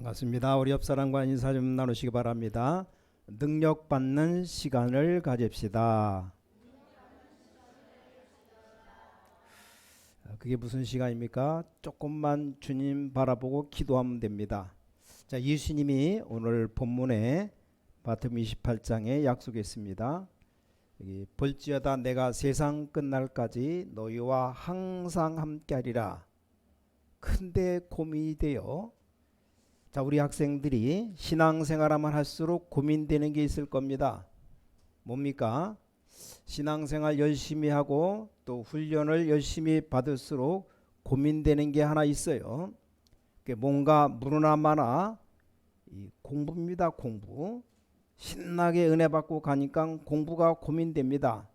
반갑습니다. 우리 옆사람과 인사 좀 나누시기 바랍니다. 능력받는 시간을 가집시다. 그게 무슨 시간입니까? 조금만 주님 바라보고 기도하면 됩니다. 자, 예수님이 오늘 본문에 마태복음 28장에 약속했습니다. 여기 볼지어다 내가 세상 끝날까지 너희와 항상 함께하리라. 근데 고민이 돼요. 자, 우리 학생들이 신앙생활하면 할수록 고민되는 게 있을 겁니다. 뭡니까? 신앙생활 열심히 하고 또 훈련을 열심히 받을수록 고민되는 게 하나 있어요. 뭔가 물으나 마나 공부입니다. 공부. 신나게 은혜 받고 가니까 공부가 고민됩니다.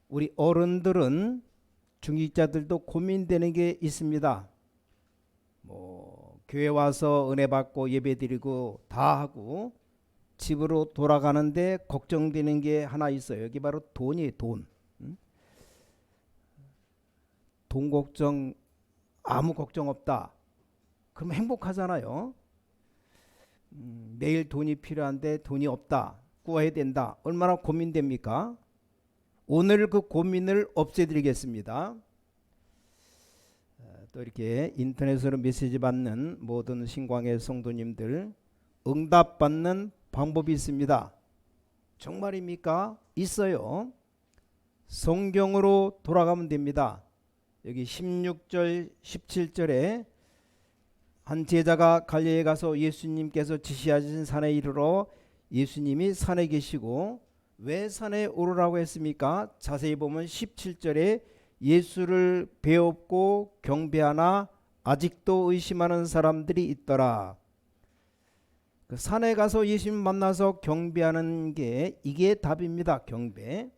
우리 어른들은 중직자들도 고민되는 게 있습니다. 교회 와서 은혜 받고 예배 드리고 다 하고 집으로 돌아가는데 걱정되는 게 하나 있어요. 여기 바로 돈이에요. 돈. 돈 걱정 아무 걱정 없다. 그럼 행복하잖아요. 매일 돈이 필요한데 돈이 없다. 구해야 된다. 얼마나 고민됩니까? 오늘 그 고민을 없애드리겠습니다. 또 이렇게 인터넷으로 메시지 받는 모든 신광의 성도님들 응답받는 방법이 있습니다. 정말입니까? 있어요. 성경으로 돌아가면 됩니다. 여기 16절 17절에 한 제자가 갈릴리에 가서 예수님께서 지시하신 산에 이르러 예수님이 산에 계시고 왜 산에 오르라고 했습니까? 자세히 보면 17절에 예수를 배웠고 경배하나 아직도 의심하는 사람들이 있더라. 그 산에 가서 예수님 만나서 경배하는 게 이게 답입니다. 경배.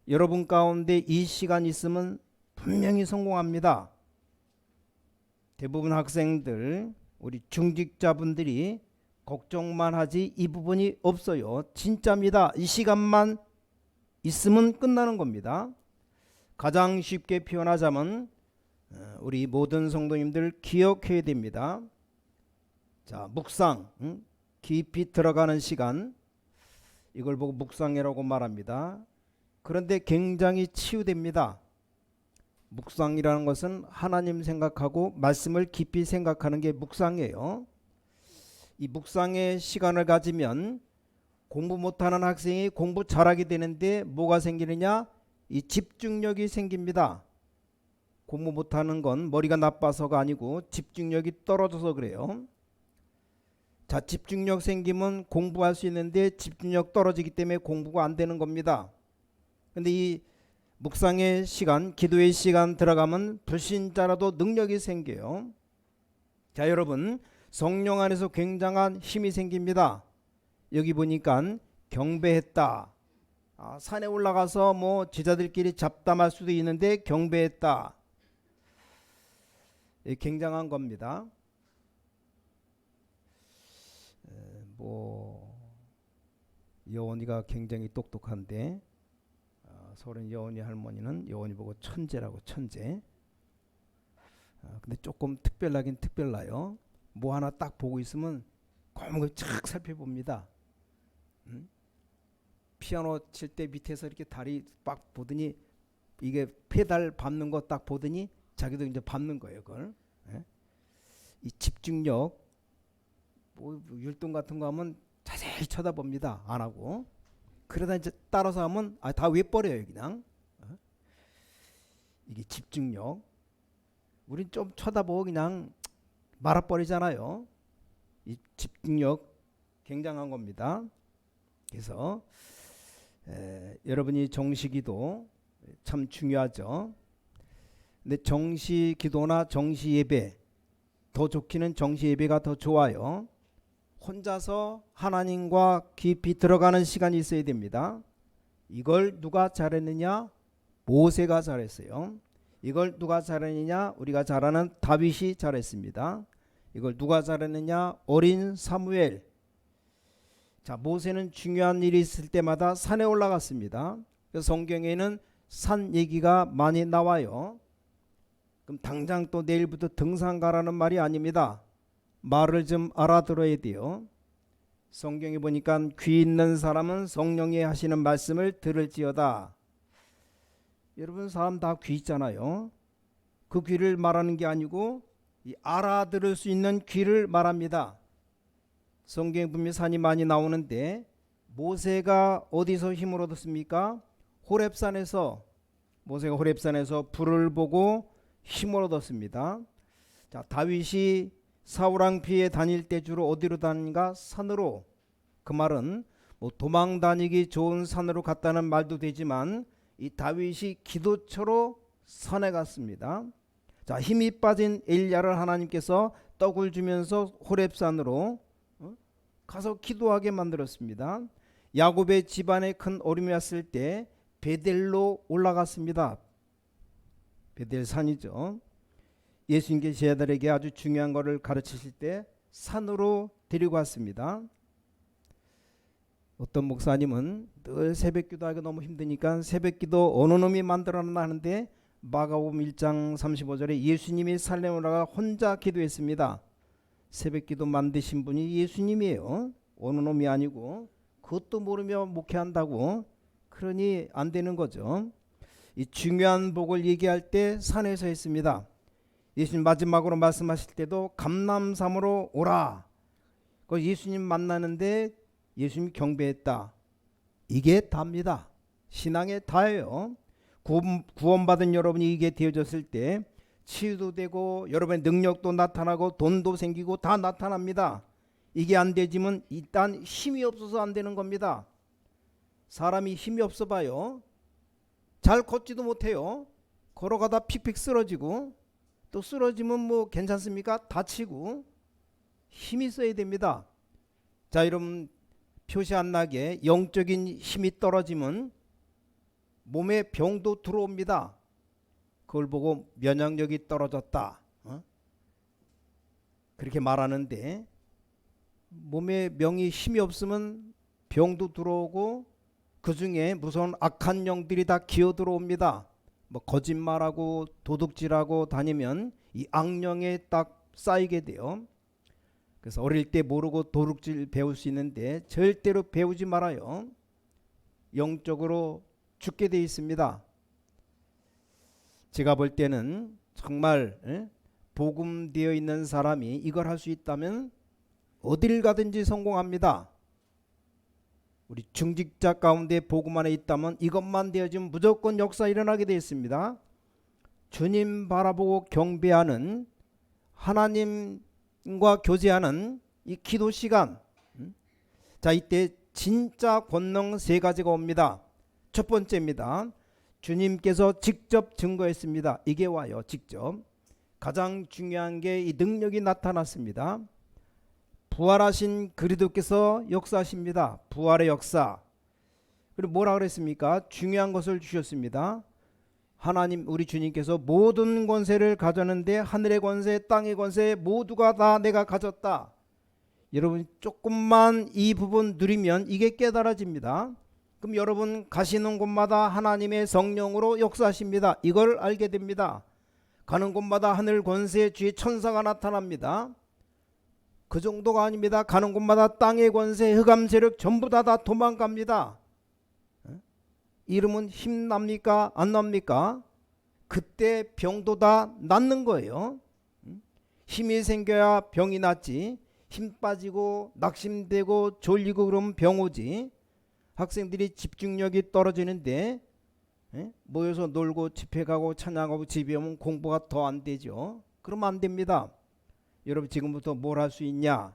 여러분 가운데 이 시간 있으면 분명히 성공합니다. 대부분 학생들 우리 중직자분들이 걱정만 하지 이 부분이 없어요. 진짜입니다. 이 시간만 있으면 끝나는 겁니다. 가장 쉽게 표현하자면 우리 모든 성도님들 기억해야 됩니다. 자, 묵상, 깊이 들어가는 시간, 이걸 보고 묵상이라고 말합니다. 그런데 굉장히 치유됩니다. 묵상이라는 것은 하나님 생각하고 말씀을 깊이 생각하는 게 묵상이에요. 이 묵상의 시간을 가지면 공부 못하는 학생이 공부 잘하게 되는데 뭐가 생기느냐? 이 집중력이 생깁니다. 공부 못하는 건 머리가 나빠서가 아니고 집중력이 떨어져서 그래요. 자, 집중력 생기면 공부할 수 있는데 집중력 떨어지기 때문에 공부가 안 되는 겁니다. 근데 이 묵상의 시간, 기도의 시간 들어가면 불신자라도 능력이 생겨요. 자, 여러분 성령 안에서 굉장한 힘이 생깁니다. 여기 보니까 경배했다. 산에 올라가서 뭐 제자들끼리 잡담할 수도 있는데 경배했다. 굉장한 겁니다. 여원이가 굉장히 똑똑한데 서른 여원이 할머니는 여원이 보고 천재라고 천재. 근데 조금 특별하긴 특별나요. 뭐 하나 딱 보고 있으면 곰곰이 착 살펴봅니다. 피아노 칠 때 밑에서 이렇게 다리 빡 보더니 이게 페달 밟는 거 딱 보더니 자기도 이제 밟는 거예요. 그걸. 이 집중력 율동 같은 거 하면 자세히 쳐다봅니다. 안 하고. 그러다 이제 따라서 하면 다 외버려요. 그냥. 이게 집중력. 우린 좀 쳐다보고 그냥 말아버리잖아요. 이 집중력 굉장한 겁니다. 그래서 여러분이 정시기도 참 중요하죠. 근데 정시기도나 정시예배 더 좋기는 정시예배가 더 좋아요. 혼자서 하나님과 깊이 들어가는 시간이 있어야 됩니다. 이걸 누가 잘했느냐? 모세가 잘했어요. 이걸 누가 잘했느냐? 우리가 잘 아는 다윗이 잘했습니다. 이걸 누가 잘했느냐? 어린 사무엘. 자, 모세는 중요한 일이 있을 때마다 산에 올라갔습니다. 그래서 성경에는 산 얘기가 많이 나와요. 그럼 당장 또 내일부터 등산 가라는 말이 아닙니다. 말을 좀 알아들어야 돼요. 성경에 보니까 귀 있는 사람은 성령이 하시는 말씀을 들을지어다. 여러분 사람 다 귀 있잖아요. 그 귀를 말하는 게 아니고 이 알아들을 수 있는 귀를 말합니다. 성경에 보면 산이 많이 나오는데 모세가 어디서 힘을 얻었습니까? 호렙산에서. 모세가 호렙산에서 불을 보고 힘을 얻었습니다. 자, 다윗이 사울 왕피에 다닐 때 주로 어디로 다니는가? 산으로. 그 말은 뭐 도망 다니기 좋은 산으로 갔다는 말도 되지만 이 다윗이 기도처로 산에 갔습니다. 자, 힘이 빠진 엘리야를 하나님께서 떡을 주면서 호렙산으로 가서 기도하게 만들었습니다. 야곱의 집안에 큰 어려움이 왔을 때 베델로 올라갔습니다. 베델 산이죠. 예수님께 제자들에게 아주 중요한 것을 가르치실 때 산으로 데리고 왔습니다. 어떤 목사님은 늘 새벽기도 하기 너무 힘드니까 새벽기도 어느 놈이 만들어놨나 하는데 마가복음 1장 35절에 예수님이 살렘에 올라가 혼자 기도했습니다. 새벽기도 만드신 분이 예수님이에요. 어느 놈이 아니고. 그것도 모르며 목회한다고. 그러니 안 되는 거죠. 이 중요한 복을 얘기할 때 산에서 했습니다. 예수님 마지막으로 말씀하실 때도 감람산으로 오라. 그 예수님 만나는데 예수님 경배했다. 이게 다입니다. 신앙의 다예요. 구원받은 여러분이 이게 되어졌을 때 치유도 되고 여러분의 능력도 나타나고 돈도 생기고 다 나타납니다. 이게 안 되지만 일단 힘이 없어서 안 되는 겁니다. 사람이 힘이 없어 봐요. 잘 걷지도 못해요. 걸어가다 픽픽 쓰러지고 또 쓰러지면 뭐 괜찮습니까? 다치고 힘이 있어야 됩니다. 자, 여러분 표시 안 나게 영적인 힘이 떨어지면 몸에 병도 들어옵니다. 그걸 보고 면역력이 떨어졌다. 그렇게 말하는데 몸에 명이 힘이 없으면 병도 들어오고 그 중에 무서운 악한 영들이 다 기어 들어옵니다. 뭐 거짓말하고 도둑질하고 다니면 이 악령에 딱 쌓이게 돼요. 그래서 어릴 때 모르고 도둑질 배울 수 있는데 절대로 배우지 말아요. 영적으로 죽게 돼 있습니다. 제가 볼 때는 정말 복음되어 있는 사람이 이걸 할 수 있다면 어딜 가든지 성공합니다. 우리 중직자 가운데 복음 안에 있다면 이것만 되어지면 무조건 역사 일어나게 되어 있습니다. 주님 바라보고 경배하는 하나님과 교제하는 이 기도 시간. 자, 이때 진짜 권능 세 가지가 옵니다. 첫 번째입니다. 주님께서 직접 증거했습니다. 이게 와요. 직접. 가장 중요한 게 이 능력이 나타났습니다. 부활하신 그리스도께서 역사하십니다. 부활의 역사. 그리고 뭐라 그랬습니까? 중요한 것을 주셨습니다. 하나님 우리 주님께서 모든 권세를 가졌는데 하늘의 권세 땅의 권세 모두가 다 내가 가졌다. 여러분 조금만 이 부분 누리면 이게 깨달아집니다. 그럼 여러분 가시는 곳마다 하나님의 성령으로 역사하십니다. 이걸 알게 됩니다. 가는 곳마다 하늘 권세 주의 천사가 나타납니다. 그 정도가 아닙니다. 가는 곳마다 땅의 권세 흑암 세력 전부 다 도망갑니다. 이러면 힘 납니까? 안 납니까? 그때 병도 다 낫는 거예요. 힘이 생겨야 병이 낫지. 힘 빠지고 낙심되고 졸리고 그러면 병 오지. 학생들이 집중력이 떨어지는데 모여서 놀고 집회 가고 찬양하고 집에 오면 공부가 더 안 되죠. 그러면 안 됩니다. 여러분 지금부터 뭘 할 수 있냐?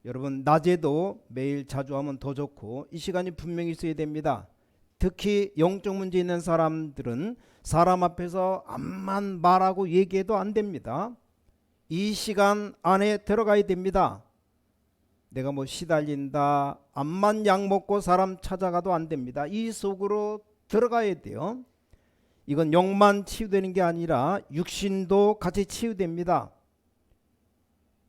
여러분 낮에도 매일 자주 하면 더 좋고 이 시간이 분명히 있어야 됩니다. 특히 영적 문제 있는 사람들은 사람 앞에서 암만 말하고 얘기해도 안 됩니다. 이 시간 안에 들어가야 됩니다. 내가 뭐 시달린다 암만 약 먹고 사람 찾아가도 안 됩니다. 이 속으로 들어가야 돼요. 이건 영만 치유되는 게 아니라 육신도 같이 치유됩니다.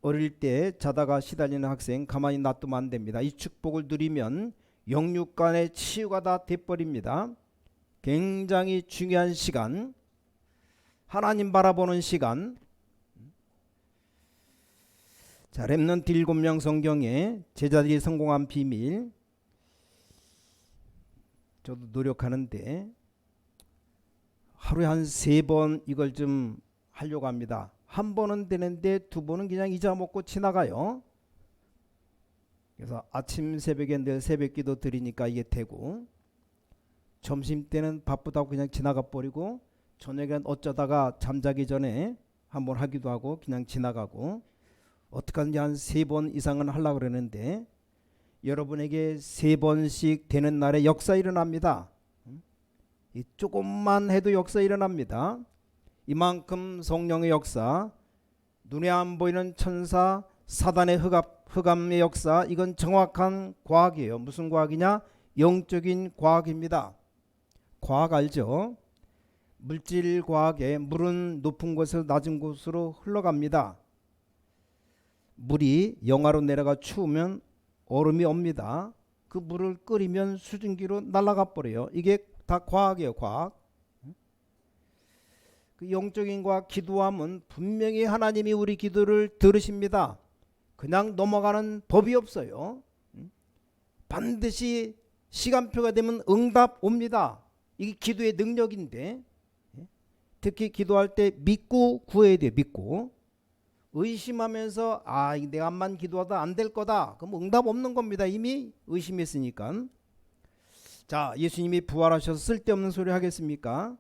어릴 때 자다가 시달리는 학생 가만히 놔두면 안 됩니다. 이 축복을 누리면 영육간의 치유가 다 돼버립니다. 굉장히 중요한 시간, 하나님 바라보는 시간. 자, 렘넌트 7명 성경에 제자들이 성공한 비밀. 저도 노력하는데 하루에 한 3번 이걸 좀 하려고 합니다. 한 번은 되는데 2번은 그냥 잊어먹고 지나가요. 그래서 아침 새벽에 늘 새벽기도 드리니까 이게 되고, 점심 때는 바쁘다고 그냥 지나가 버리고, 저녁엔 어쩌다가 잠자기 전에 한번 하기도 하고 그냥 지나가고, 어떡하든지 한 3번 이상은 하려고 그러는데 여러분에게 3번씩 되는 날에 역사 일어납니다. 이 조금만 해도 역사 일어납니다. 이만큼 성령의 역사, 눈에 안 보이는 천사 사단의 흑암의 역사, 이건 정확한 과학이에요. 무슨 과학이냐? 영적인 과학입니다. 과학 알죠? 물질 과학에 물은 높은 곳에서 낮은 곳으로 흘러갑니다. 물이 영하로 내려가 추우면 얼음이 옵니다. 그 물을 끓이면 수증기로 날아가 버려요. 이게 다 과학이에요. 과학. 그 영적인 과학, 기도함은 분명히 하나님이 우리 기도를 들으십니다. 그냥 넘어가는 법이 없어요. 반드시 시간표가 되면 응답 옵니다. 이게 기도의 능력인데, 특히 기도할 때 믿고 구해야 돼요. 믿고. 의심하면서 내가 암만 기도하다 안 될 거다, 그럼 응답 없는 겁니다. 이미 의심했으니까. 자, 예수님이 부활하셔서 쓸데없는 소리 하겠습니까?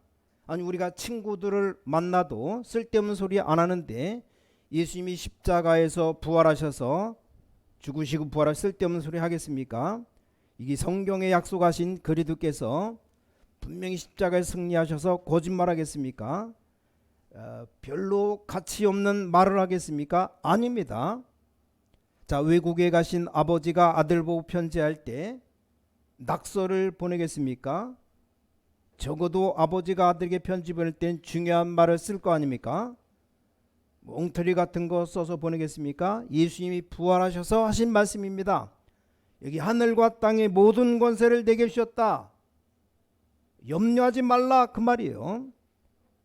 아니, 우리가 친구들을 만나도 쓸데없는 소리 안 하는데, 예수님이 십자가에서 부활하셔서 죽으시고 부활하셔서 쓸데없는 소리 하겠습니까? 이게 성경에 약속하신 그리스도께서 분명히 십자가에 승리하셔서 거짓말 하겠습니까? 별로 가치 없는 말을 하겠습니까? 아닙니다. 자, 외국에 가신 아버지가 아들 보고 편지할 때 낙서를 보내겠습니까? 적어도 아버지가 아들에게 편지 보낼 땐 중요한 말을 쓸 거 아닙니까? 엉터리 같은 거 써서 보내겠습니까? 예수님이 부활하셔서 하신 말씀입니다. 여기 하늘과 땅의 모든 권세를 내게 주셨다. 염려하지 말라, 그 말이에요.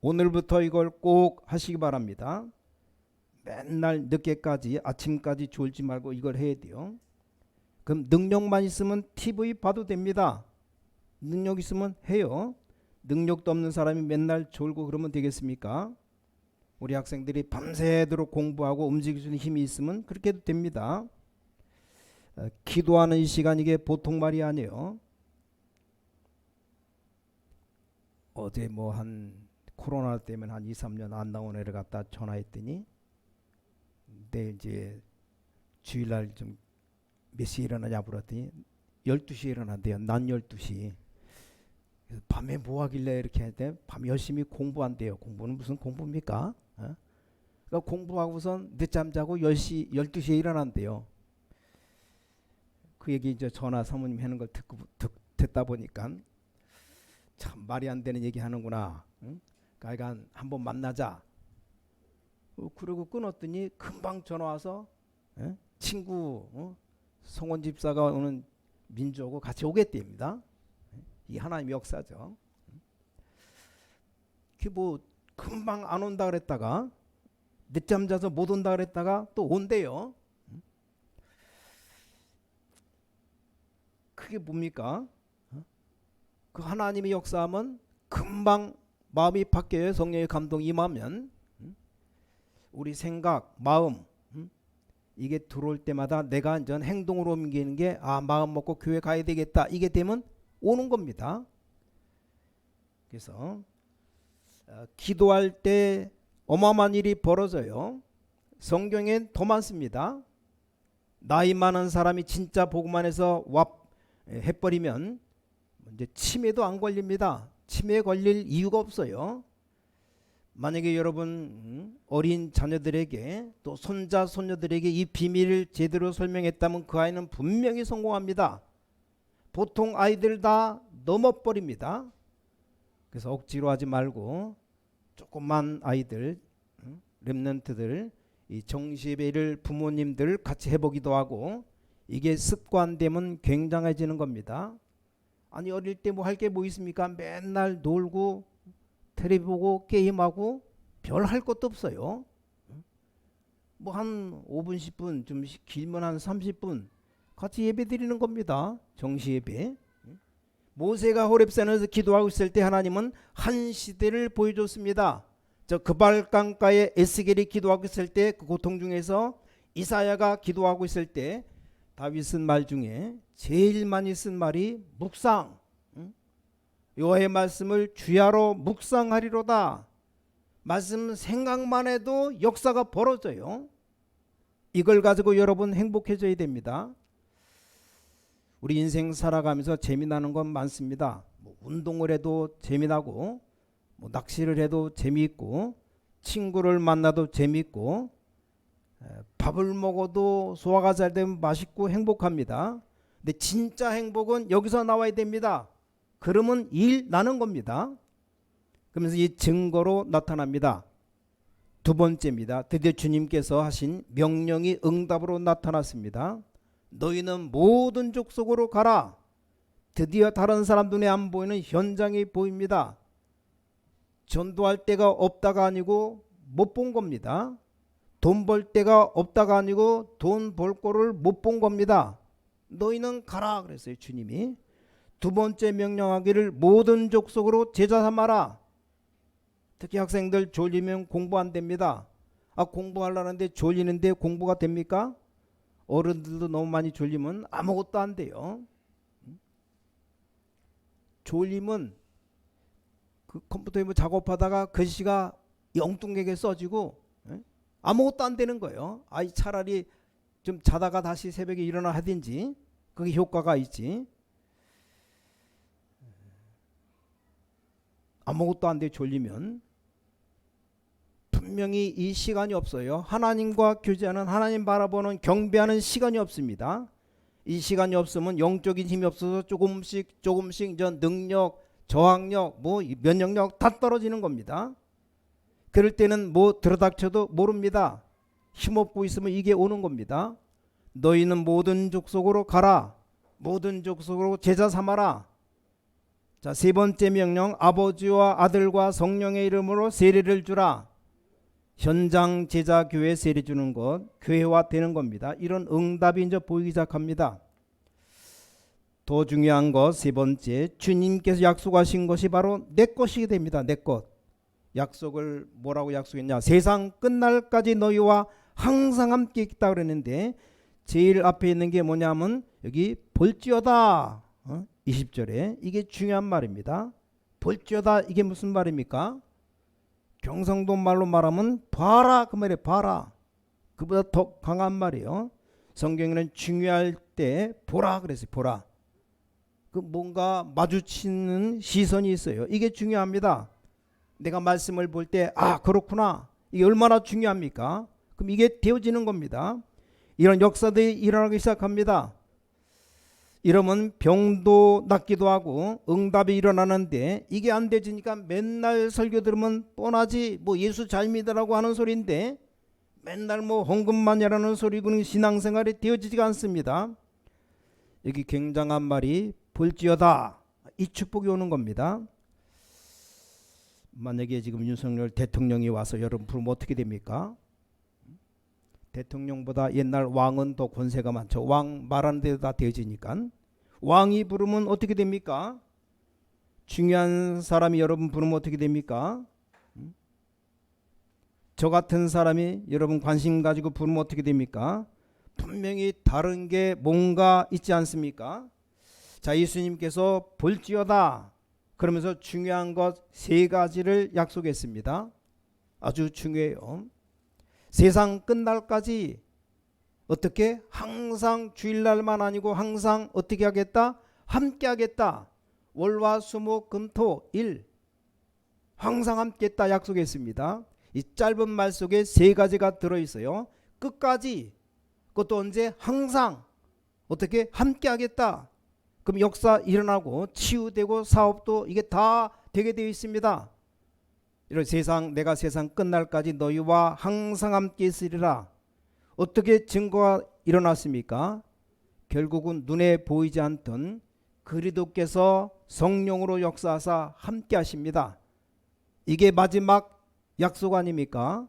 오늘부터 이걸 꼭 하시기 바랍니다. 맨날 늦게까지, 아침까지 졸지 말고 이걸 해야 돼요. 그럼 능력만 있으면 TV 봐도 됩니다. 능력 있으면 해요. 능력도 없는 사람이 맨날 졸고 그러면 되겠습니까? 우리 학생들이 밤새도록 공부하고 움직일 수 있는 힘이 있으면 그렇게 해도 됩니다. 기도하는 이 시간, 이게 보통 말이 아니에요. 어제 코로나 때문에 한 2, 3년 안 나온 애를 갖다 전화했더니, 내 이제 주일날 좀 몇 시에 일어나냐 물었더니 12시에 일어난대요. 낮 12시. 밤에 뭐 하길래 이렇게 했대? 밤 열심히 공부한대요. 공부는 무슨 공부입니까? 그러니까 공부하고선 늦잠 자고 12시에 일어난대요. 그 얘기 이제 전화 사모님 하는 걸 듣다 보니까 참 말이 안 되는 얘기 하는구나. 그러니까 한번 만나자. 그러고 끊었더니 금방 전화 와서 친구 성원 집사가 오는 민주하고 같이 오겠답니다. 이 하나님의 역사죠. 그 금방 안 온다 그랬다가, 늦잠 자서 못 온다 그랬다가 또 온대요. 그게 뭡니까? 그 하나님의 역사하면 금방 마음이 바뀌어요. 성령의 감동이 임하면. 우리 생각, 마음, 이게 들어올 때마다 내가 완전 행동으로 옮기는 게, 마음 먹고 교회 가야 되겠다, 이게 되면 오는 겁니다. 그래서 기도할 때 어마어마한 일이 벌어져요. 성경엔 더 많습니다. 나이 많은 사람이 진짜 복음만 해서 해버리면 이제 치매도 안 걸립니다. 치매에 걸릴 이유가 없어요. 만약에 여러분 어린 자녀들에게, 또 손자 손녀들에게 이 비밀을 제대로 설명했다면 그 아이는 분명히 성공합니다. 보통 아이들 다 넘어버립니다. 그래서 억지로 하지 말고 조금만 아이들, 렘넌트들, 이 정시예배를 부모님들 같이 해보기도 하고, 이게 습관되면 굉장해지는 겁니다. 아니, 어릴 때 뭐 할 게 뭐 있습니까? 맨날 놀고 텔레비 보고 게임하고 별 할 것도 없어요. 뭐 한 5분 10분 좀 길면 한 30분 같이 예배 드리는 겁니다. 정시 예배. 모세가 호렙산에서 기도하고 있을 때 하나님은 한 시대를 보여줬습니다. 저 그발강가에 에스겔이 기도하고 있을 때 그 고통 중에서 이사야가 기도하고 있을 때 다윗 쓴 말 중에 제일 많이 쓴 말이 묵상. 여호와의 말씀을 주야로 묵상하리로다. 말씀 생각만 해도 역사가 벌어져요. 이걸 가지고 여러분 행복해져야 됩니다. 우리 인생 살아가면서 재미나는 건 많습니다. 뭐 운동을 해도 재미나고, 뭐 낚시를 해도 재미있고, 친구를 만나도 재미있고, 밥을 먹어도 소화가 잘 되면 맛있고 행복합니다. 근데 진짜 행복은 여기서 나와야 됩니다. 그러면 일 나는 겁니다. 그러면서 이 증거로 나타납니다. 두 번째입니다. 드디어 주님께서 하신 명령이 응답으로 나타났습니다. 너희는 모든 족속으로 가라. 드디어 다른 사람 눈에 안 보이는 현장이 보입니다. 전도할 데가 없다가 아니고 못 본 겁니다. 돈 벌 데가 없다가 아니고 돈 벌 거를 못 본 겁니다. 너희는 가라 그랬어요, 주님이. 두 번째 명령하기를 모든 족속으로 제자 삼아라. 특히 학생들 졸리면 공부 안 됩니다. 공부하려는데 졸리는데 공부가 됩니까? 어른들도 너무 많이 졸리면 아무것도 안 돼요. 졸리면 그 컴퓨터에 뭐 작업하다가 글씨가 엉뚱하게 써지고 아무것도 안 되는 거예요. 차라리 좀 자다가 다시 새벽에 일어나 하든지 그게 효과가 있지. 아무것도 안 돼 졸리면. 분명히 이 시간이 없어요. 하나님과 교제하는, 하나님 바라보는, 경배하는 시간이 없습니다. 이 시간이 없으면 영적인 힘이 없어서 조금씩 저 능력, 저항력, 뭐 면역력 다 떨어지는 겁니다. 그럴 때는 뭐 들어닥쳐도 모릅니다. 힘없고 있으면 이게 오는 겁니다. 너희는 모든 족속으로 가라. 모든 족속으로 제자 삼아라. 자, 세 번째 명령, 아버지와 아들과 성령의 이름으로 세례를 주라. 현장 제자 교회 세례 주는 것, 교회화 되는 겁니다. 이런 응답이 이제 보이기 시작합니다. 더 중요한 것 세 번째, 주님께서 약속하신 것이 바로 내 것이 됩니다. 내 것. 약속을 뭐라고 약속했냐? 세상 끝날까지 너희와 항상 함께 있다 그랬는데 제일 앞에 있는 게 뭐냐면 여기 볼지어다. 20절에 이게 중요한 말입니다. 볼지어다 이게 무슨 말입니까? 경상도 말로 말하면 봐라 그 말이에요. 봐라. 그보다 더 강한 말이에요. 성경에는 중요할 때 보라 그랬어요. 보라. 그 뭔가 마주치는 시선이 있어요. 이게 중요합니다. 내가 말씀을 볼 때 그렇구나. 이게 얼마나 중요합니까? 그럼 이게 되어지는 겁니다. 이런 역사들이 일어나기 시작합니다. 이러면 병도 낫기도 하고 응답이 일어나는데 이게 안 되지니까 맨날 설교 들으면 뻔하지 뭐 예수 잘 믿으라고 하는 소리인데 맨날 뭐 헌금만이라는 소리고는 신앙생활이 되어지지가 않습니다. 여기 굉장한 말이 볼지어다. 이 축복이 오는 겁니다. 만약에 지금 윤석열 대통령이 와서 여러분 부르면 어떻게 됩니까? 대통령보다 옛날 왕은 더 권세가 많죠. 왕 말하는 대로 다 되어지니까. 왕이 부르면 어떻게 됩니까? 중요한 사람이 여러분 부르면 어떻게 됩니까? 저 같은 사람이 여러분 관심 가지고 부르면 어떻게 됩니까? 분명히 다른 게 뭔가 있지 않습니까? 자, 예수님께서 볼지어다 그러면서 중요한 것 세 가지를 약속했습니다. 아주 중요해요. 세상 끝날까지 어떻게? 항상 주일날만 아니고 항상 어떻게 하겠다? 함께 하겠다. 월화수목금토일 항상 함께 했다 약속했습니다. 이 짧은 말 속에 세 가지가 들어있어요. 끝까지, 그것도 언제? 항상 어떻게? 함께 하겠다. 그럼 역사 일어나고 치유되고 사업도 이게 다 되게 되어 있습니다. 이런 내가 세상 끝날까지 너희와 항상 함께 있으리라. 어떻게 증거가 일어났습니까? 결국은 눈에 보이지 않던 그리스도께서 성령으로 역사하사 함께 하십니다. 이게 마지막 약속 아닙니까?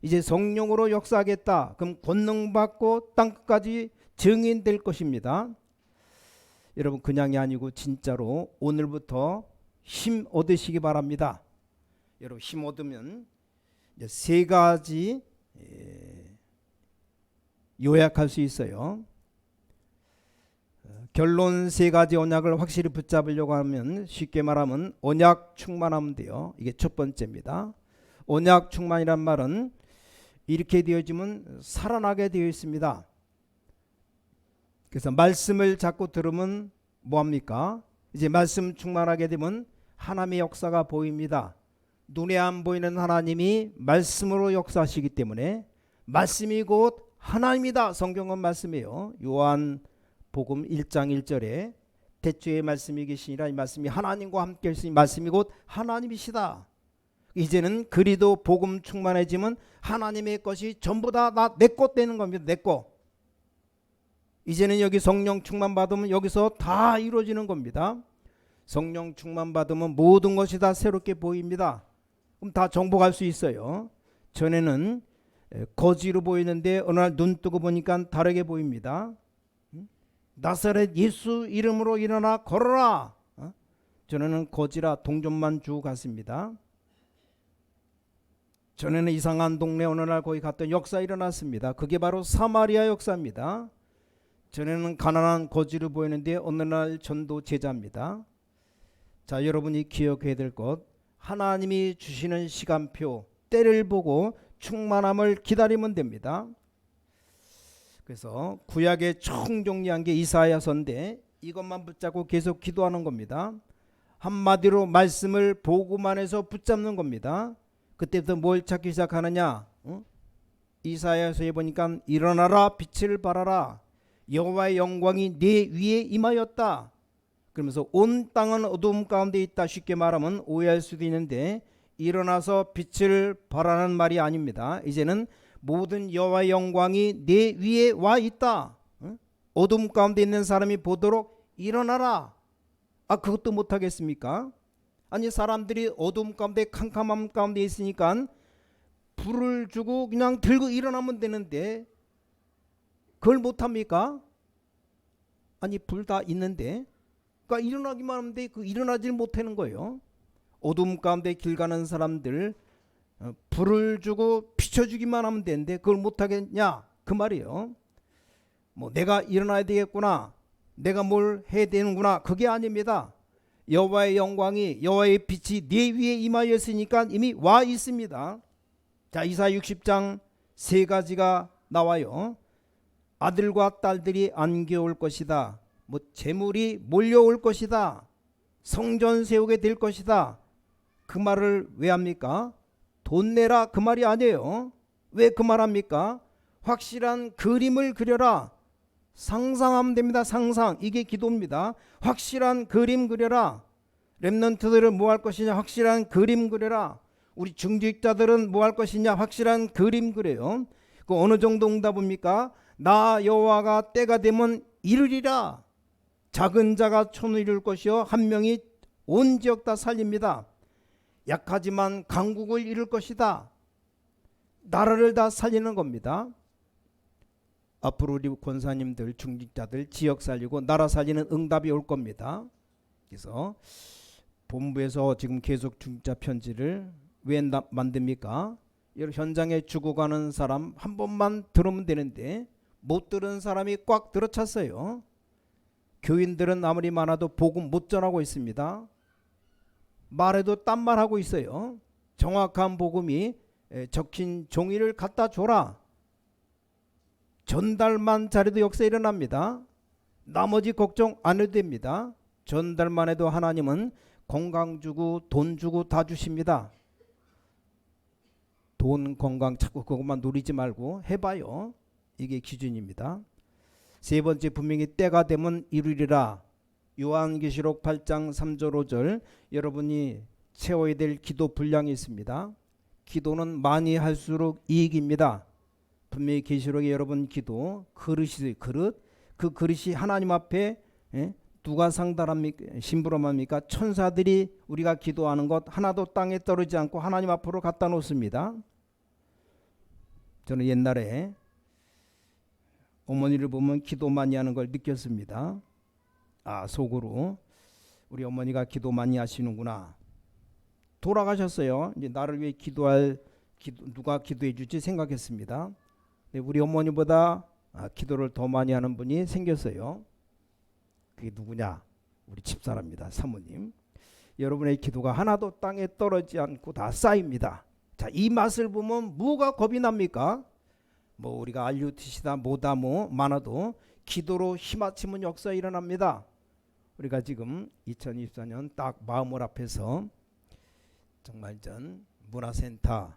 이제 성령으로 역사하겠다. 그럼 권능받고 땅끝까지 증인될 것입니다. 여러분 그냥이 아니고 진짜로 오늘부터 힘 얻으시기 바랍니다. 여러분 힘 얻으면 이제 세 가지 요약할 수 있어요. 결론 세 가지 언약을 확실히 붙잡으려고 하면 쉽게 말하면 언약 충만하면 돼요. 이게 첫 번째입니다. 언약 충만이란 말은 이렇게 되어지면 살아나게 되어 있습니다. 그래서 말씀을 자꾸 들으면 뭐합니까? 이제 말씀 충만하게 되면 하나님의 역사가 보입니다. 눈에 안 보이는 하나님이 말씀으로 역사하시기 때문에 말씀이 곧 하나님이다. 성경은 말씀이에요. 요한복음 1장 1절에 태초에 말씀이 계시니라 이 말씀이 하나님과 함께 하시니 말씀이 곧 하나님이시다. 이제는 그리도 복음 충만해지면 하나님의 것이 전부 다 내 것 되는 겁니다. 내 것. 이제는 여기 성령 충만 받으면 여기서 다 이루어지는 겁니다. 성령 충만 받으면 모든 것이 다 새롭게 보입니다. 그럼 다 정복할 수 있어요. 전에는 거지로 보이는데 어느 날 눈 뜨고 보니까 다르게 보입니다. 나사렛 예수 이름으로 일어나 걸어라. 전에는 거지라 동전만 주고 갔습니다. 전에는 이상한 동네 어느 날 거기 갔던 역사 일어났습니다. 그게 바로 사마리아 역사입니다. 전에는 가난한 거지로 보이는데 어느 날 전도 제자입니다. 자, 여러분이 기억해야 될 것, 하나님이 주시는 시간표, 때를 보고 충만함을 기다리면 됩니다. 그래서 구약에 총정리한 게 이사야서인데 이것만 붙잡고 계속 기도하는 겁니다. 한마디로 말씀을 보고만 해서 붙잡는 겁니다. 그때부터 뭘 찾기 시작하느냐? 이사야서에 보니까 일어나라 빛을 발하라 여호와의 영광이 네 위에 임하였다. 그러면서 온 땅은 어두움 가운데 있다. 쉽게 말하면 오해할 수도 있는데 일어나서 빛을 발하는 말이 아닙니다. 이제는 모든 여호와의 영광이 내 위에 와 있다. 어둠 가운데 있는 사람이 보도록 일어나라. 그것도 못하겠습니까? 아니 사람들이 어둠 가운데 캄캄함 가운데 있으니까 불을 주고 그냥 들고 일어나면 되는데 그걸 못합니까? 아니 불 다 있는데 그러니까 일어나기만 하면 돼. 그 일어나질 못하는 거예요. 어둠 가운데 길 가는 사람들 불을 주고 비춰주기만 하면 되는데 그걸 못하겠냐 그 말이에요. 뭐 내가 일어나야 되겠구나, 내가 뭘 해야 되는구나, 그게 아닙니다. 여호와의 영광이 여호와의 빛이 네 위에 임하였으니까 이미 와 있습니다. 자, 이사야 60장 세 가지가 나와요. 아들과 딸들이 안겨올 것이다. 뭐 재물이 몰려올 것이다. 성전 세우게 될 것이다. 그 말을 왜 합니까? 돈 내라 그 말이 아니에요. 왜 그 말 합니까? 확실한 그림을 그려라. 상상하면 됩니다. 상상. 이게 기도입니다. 확실한 그림 그려라. 렘넌트들은 뭐 할 것이냐? 확실한 그림 그려라. 우리 중직자들은 뭐 할 것이냐? 확실한 그림 그려요. 그 어느 정도 응답입니까? 나 여호와가 때가 되면 이르리라. 작은 자가 천을 이룰 것이요 한 명이 온 지역 다 살립니다. 약하지만 강국을 이룰 것이다. 나라를 다 살리는 겁니다. 앞으로 우리 권사님들, 중직자들 지역 살리고 나라 살리는 응답이 올 겁니다. 그래서 본부에서 지금 계속 중직자 편지를 왜 만듭니까? 현장에 죽어가는 사람 한 번만 들으면 되는데 못 들은 사람이 꽉 들어찼어요. 교인들은 아무리 많아도 복음 못 전하고 있습니다. 말해도 딴 말하고 있어요. 정확한 복음이 적힌 종이를 갖다 줘라. 전달만 잘해도 역사 일어납니다. 나머지 걱정 안 해도 됩니다. 전달만 해도 하나님은 건강 주고 돈 주고 다 주십니다. 돈, 건강 자꾸 그것만 누리지 말고 해봐요. 이게 기준입니다. 세 번째, 분명히 때가 되면 이루리라. 요한계시록 8장 3절 5절 여러분이 채워야 될 기도 분량이 있습니다. 기도는 많이 할수록 이익입니다. 분명히 계시록에 여러분 기도 그릇이 그릇, 그 그릇이 하나님 앞에 누가 상달합니까? 심부름합니까? 천사들이 우리가 기도하는 것 하나도 땅에 떨어지지 않고 하나님 앞으로 갖다 놓습니다. 저는 옛날에 어머니를 보면 기도 많이 하는 걸 느꼈습니다. 아, 속으로 우리 어머니가 기도 많이 하시는구나. 돌아가셨어요. 이제 나를 위해 누가 기도해 주지 생각했습니다. 근데 우리 어머니보다 기도를 더 많이 하는 분이 생겼어요. 그게 누구냐? 우리 집사람입니다. 사모님. 여러분의 기도가 하나도 땅에 떨어지지 않고 다 쌓입니다. 자, 이 맛을 보면 뭐가 겁이 납니까? 뭐 우리가 알류티시다 뭐다 뭐 많아도 기도로 힘맞추면 역사 일어납니다. 우리가 지금 2024년 딱 마음을 앞에서 정말 전 문화센터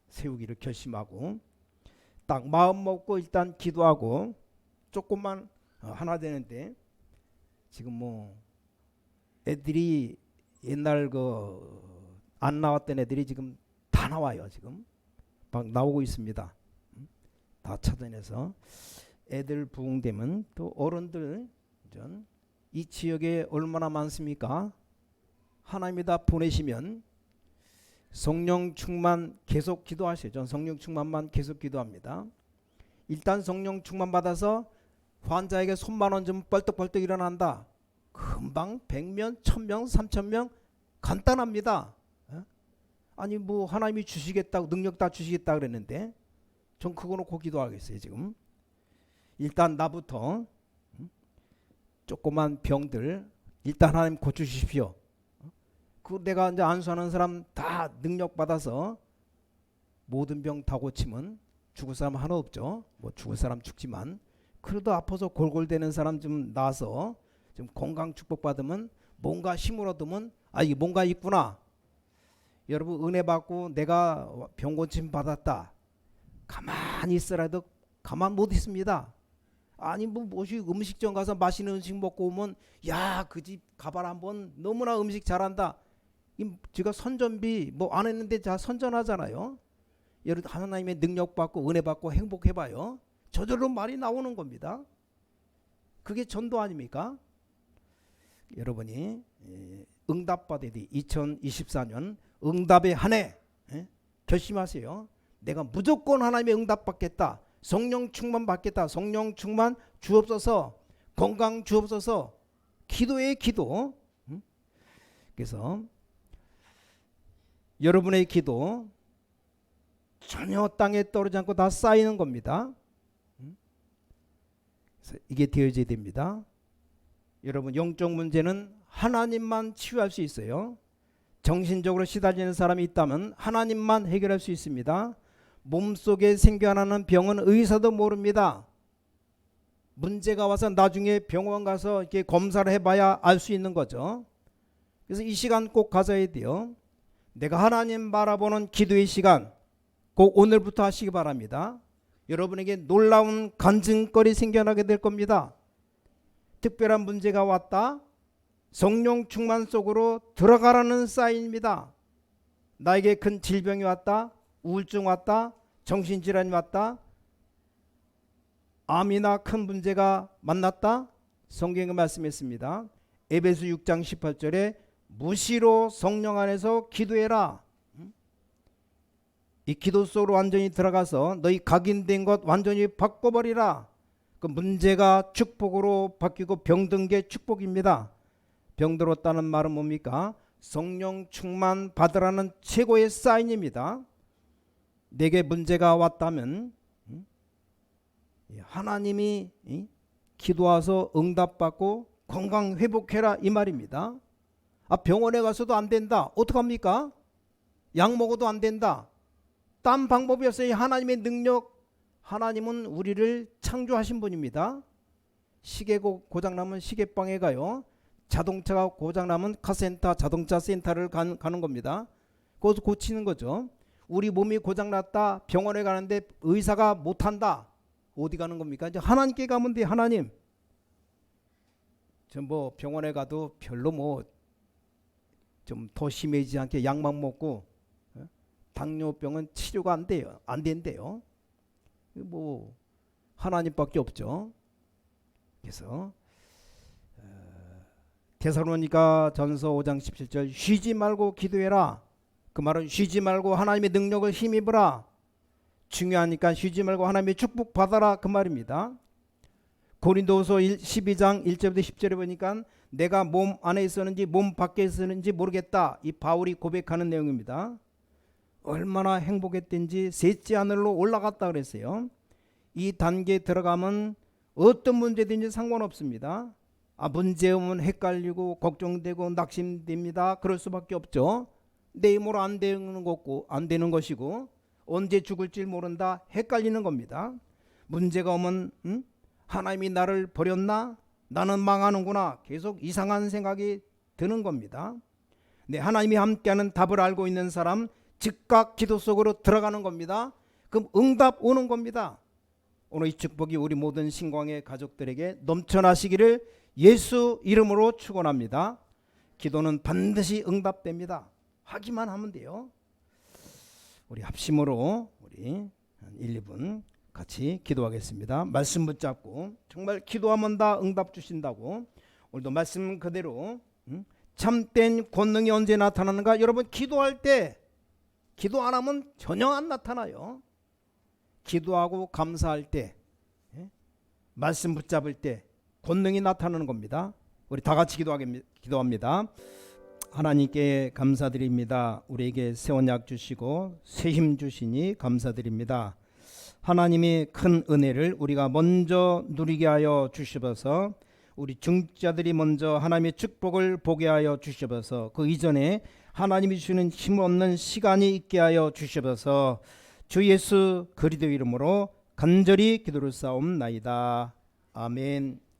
세우기를 결심하고 딱 마음 먹고 일단 기도하고 조금만 하나 되는데 지금 뭐 애들이 옛날 안 나왔던 애들이 지금 다 나와요. 지금 막 나오고 있습니다. 다 찾아내서 애들 부흥되면 또 어른들 이 지역에 얼마나 많습니까? 하나님이 다 보내시면 성령 충만 계속 기도하세요. 전 성령 충만만 계속 기도합니다. 일단 성령 충만 받아서 환자에게 손만 얹으면 뻘떡뻘떡 일어난다. 금방 100명, 1000명, 3000명 간단합니다. 아니 뭐 하나님이 주시겠다고 능력 다 주시겠다 그랬는데 전 그거 놓고 기도하겠어요. 지금 일단 나부터 조그만 병들 일단 하나님 고쳐주십시오. 그 내가 이제 안수하는 사람 다 능력 받아서 모든 병 다 고치면 죽을 사람 하나 없죠. 뭐 죽을 사람 죽지만 그래도 아파서 골골대는 사람 좀 나서 좀 건강 축복 받으면 뭔가 힘을 얻으면 이게 뭔가 있구나. 여러분 은혜 받고 내가 병 고침 받았다. 가만히 있으라도 가만 못 있습니다. 아니 뭐 뭐시 음식점 가서 맛있는 음식 먹고 오면 야 그 집 가봐라 한번 너무나 음식 잘한다. 제가 선전비 뭐 안 했는데 다 선전하잖아요. 여러분 하나님의 능력 받고 은혜 받고 행복해봐요. 저절로 말이 나오는 겁니다. 그게 전도 아닙니까? 여러분이 응답받아야 돼. 2024년 응답의 한 해 결심하세요. 내가 무조건 하나님의 응답 받겠다. 성령 충만 받겠다. 성령 충만 주옵소서. 건강 주옵소서. 기도의 기도. 그래서 여러분의 기도 전혀 땅에 떨어지지 않고 다 쌓이는 겁니다. 그래서 이게 되어져야 됩니다. 여러분 영적 문제는 하나님만 치유할 수 있어요. 정신적으로 시달리는 사람이 있다면 하나님만 해결할 수 있습니다. 몸속에 생겨나는 병은 의사도 모릅니다. 문제가 와서 나중에 병원 가서 이렇게 검사를 해봐야 알 수 있는 거죠. 그래서 이 시간 꼭 가져야 돼요. 내가 하나님 바라보는 기도의 시간 꼭 오늘부터 하시기 바랍니다. 여러분에게 놀라운 간증거리 생겨나게 될 겁니다. 특별한 문제가 왔다. 성령 충만 속으로 들어가라는 사인입니다. 나에게 큰 질병이 왔다. 우울증 왔다. 정신질환이 왔다. 암이나 큰 문제가 만났다. 성경에 말씀했습니다. 에베소 6장 18절에 무시로 성령 안에서 기도해라. 이 기도 속으로 완전히 들어가서 너희 각인된 것 완전히 바꿔버리라. 그 문제가 축복으로 바뀌고 병든 게 축복입니다. 병들었다는 말은 뭡니까? 성령 충만 받으라는 최고의 사인입니다. 내게 문제가 왔다면 하나님이 기도와서 응답받고 건강 회복해라 이 말입니다. 병원에 가서도 안 된다. 어떡합니까? 약 먹어도 안 된다. 딴 방법이 없어요. 하나님의 능력. 하나님은 우리를 창조하신 분입니다. 시계가 고장나면 시계방에 가요. 자동차가 고장나면 카센터 자동차 센터를 가는 겁니다. 거기서 고치는 거죠. 우리 몸이 고장났다. 병원에 가는데 의사가 못한다. 어디 가는 겁니까? 이제 하나님께 가면 돼. 하나님. 저 뭐 병원에 가도 별로 뭐 좀 더 심해지지 않게 약만 먹고 당뇨병은 치료가 안 돼요. 안 된대요. 뭐 하나님밖에 없죠. 그래서 데살로니가 전서 5장 17절 쉬지 말고 기도해라. 그 말은 쉬지 말고 하나님의 능력을 힘입으라. 중요하니까 쉬지 말고 하나님의 축복 받아라 그 말입니다. 고린도후서 12장 1절부터 10절에 보니까 내가 몸 안에 있었는지 몸 밖에 있었는지 모르겠다. 이 바울이 고백하는 내용입니다. 얼마나 행복했던지 셋째 하늘로 올라갔다 그랬어요. 이 단계에 들어가면 어떤 문제든지 상관없습니다. 문제 오면 헷갈리고 걱정되고 낙심됩니다. 그럴 수밖에 없죠. 내 힘으로 안 되는 것이고 언제 죽을지 모른다 헷갈리는 겁니다. 문제가 오면 하나님이 나를 버렸나? 나는 망하는구나. 계속 이상한 생각이 드는 겁니다. 네, 하나님이 함께하는 답을 알고 있는 사람 즉각 기도 속으로 들어가는 겁니다. 그럼 응답 오는 겁니다. 오늘 이 축복이 우리 모든 신광의 가족들에게 넘쳐나시기를 예수 이름으로 축원합니다. 기도는 반드시 응답됩니다. 하기만 하면 돼요. 우리 합심으로 우리 1, 2분 같이 기도하겠습니다. 말씀 붙잡고 정말 기도하면 다 응답 주신다고. 오늘도 말씀 그대로 참된 권능이 언제 나타나는가? 여러분 기도할 때 기도 안 하면 전혀 안 나타나요. 기도하고 감사할 때 말씀 붙잡을 때 권능이 나타나는 겁니다. 우리 다 같이 기도합니다. 하나님께 감사드립니다. 우리에게 새 언약 주시고 새 힘 주시니 감사드립니다. 하나님의 큰 은혜를 우리가 먼저 누리게 하여 주시옵소서. 우리 중자들이 먼저 하나님의 축복을 보게 하여 주시옵소서. 그 이전에 하나님이 주시는 힘없는 시간이 있게 하여 주시옵소서. 주 예수 그리스도 이름으로 간절히 기도를 쌓옵나이다. 아멘.